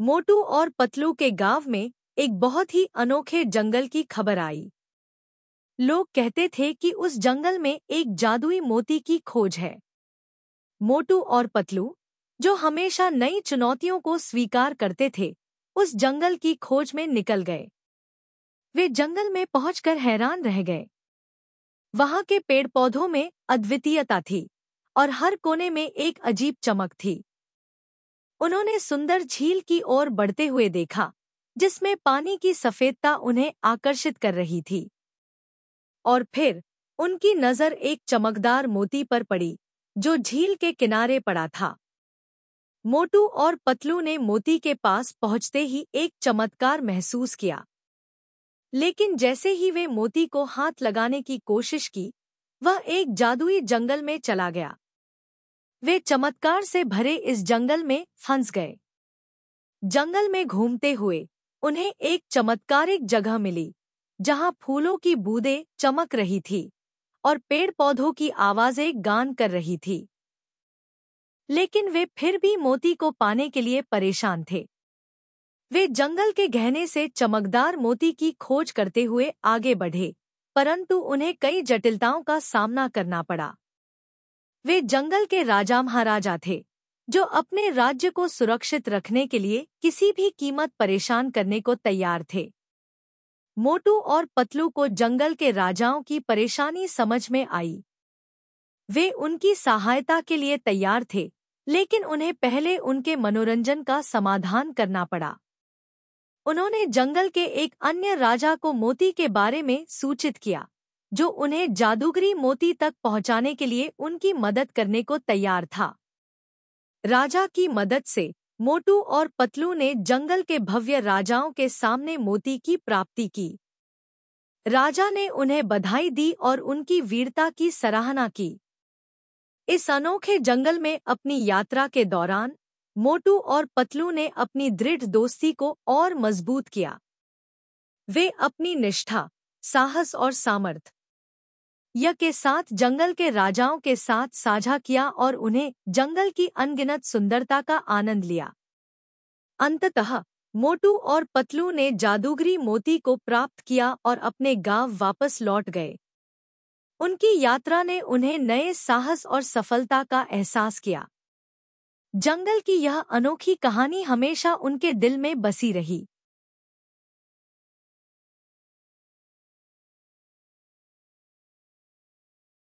मोटू और पतलू के गांव में एक बहुत ही अनोखे जंगल की खबर आई। लोग कहते थे कि उस जंगल में एक जादुई मोती की खोज है। मोटू और पतलू, जो हमेशा नई चुनौतियों को स्वीकार करते थे, उस जंगल की खोज में निकल गए। वे जंगल में पहुंचकर हैरान रह गए। वहां के पेड़ पौधों में अद्वितीयता थी और हर कोने में एक अजीब चमक थी। उन्होंने सुंदर झील की ओर बढ़ते हुए देखा, जिसमें पानी की सफेदता उन्हें आकर्षित कर रही थी। और फिर उनकी नजर एक चमकदार मोती पर पड़ी, जो झील के किनारे पड़ा था। मोटू और पतलू ने मोती के पास पहुंचते ही एक चमत्कार महसूस किया। लेकिन जैसे ही वे मोती को हाथ लगाने की कोशिश की, वह एक जादुई जंगल में चला गया। वे चमत्कार से भरे इस जंगल में फंस गए। जंगल में घूमते हुए उन्हें एक चमत्कारिक जगह मिली, जहां फूलों की बूंदें चमक रही थी और पेड़ पौधों की आवाजें गान कर रही थी। लेकिन वे फिर भी मोती को पाने के लिए परेशान थे। वे जंगल के गहने से चमकदार मोती की खोज करते हुए आगे बढ़े, परंतु उन्हें कई जटिलताओं का सामना करना पड़ा। वे जंगल के राजा महाराजा थे, जो अपने राज्य को सुरक्षित रखने के लिए किसी भी कीमत परेशान करने को तैयार थे। मोटू और पतलू को जंगल के राजाओं की परेशानी समझ में आई। वे उनकी सहायता के लिए तैयार थे, लेकिन उन्हें पहले उनके मनोरंजन का समाधान करना पड़ा। उन्होंने जंगल के एक अन्य राजा को मोती के बारे में सूचित किया, जो उन्हें जादूगरी मोती तक पहुंचाने के लिए उनकी मदद करने को तैयार था। राजा की मदद से मोटू और पतलू ने जंगल के भव्य राजाओं के सामने मोती की प्राप्ति की। राजा ने उन्हें बधाई दी और उनकी वीरता की सराहना की। इस अनोखे जंगल में अपनी यात्रा के दौरान मोटू और पतलू ने अपनी दृढ़ दोस्ती को और मजबूत किया। वे अपनी निष्ठा, साहस और सामर्थ्य के साथ जंगल के राजाओं के साथ साझा किया और उन्हें जंगल की अनगिनत सुंदरता का आनंद लिया। अंततः मोटू और पतलू ने जादूगरी मोती को प्राप्त किया और अपने गांव वापस लौट गए। उनकी यात्रा ने उन्हें नए साहस और सफलता का एहसास किया। जंगल की यह अनोखी कहानी हमेशा उनके दिल में बसी रही।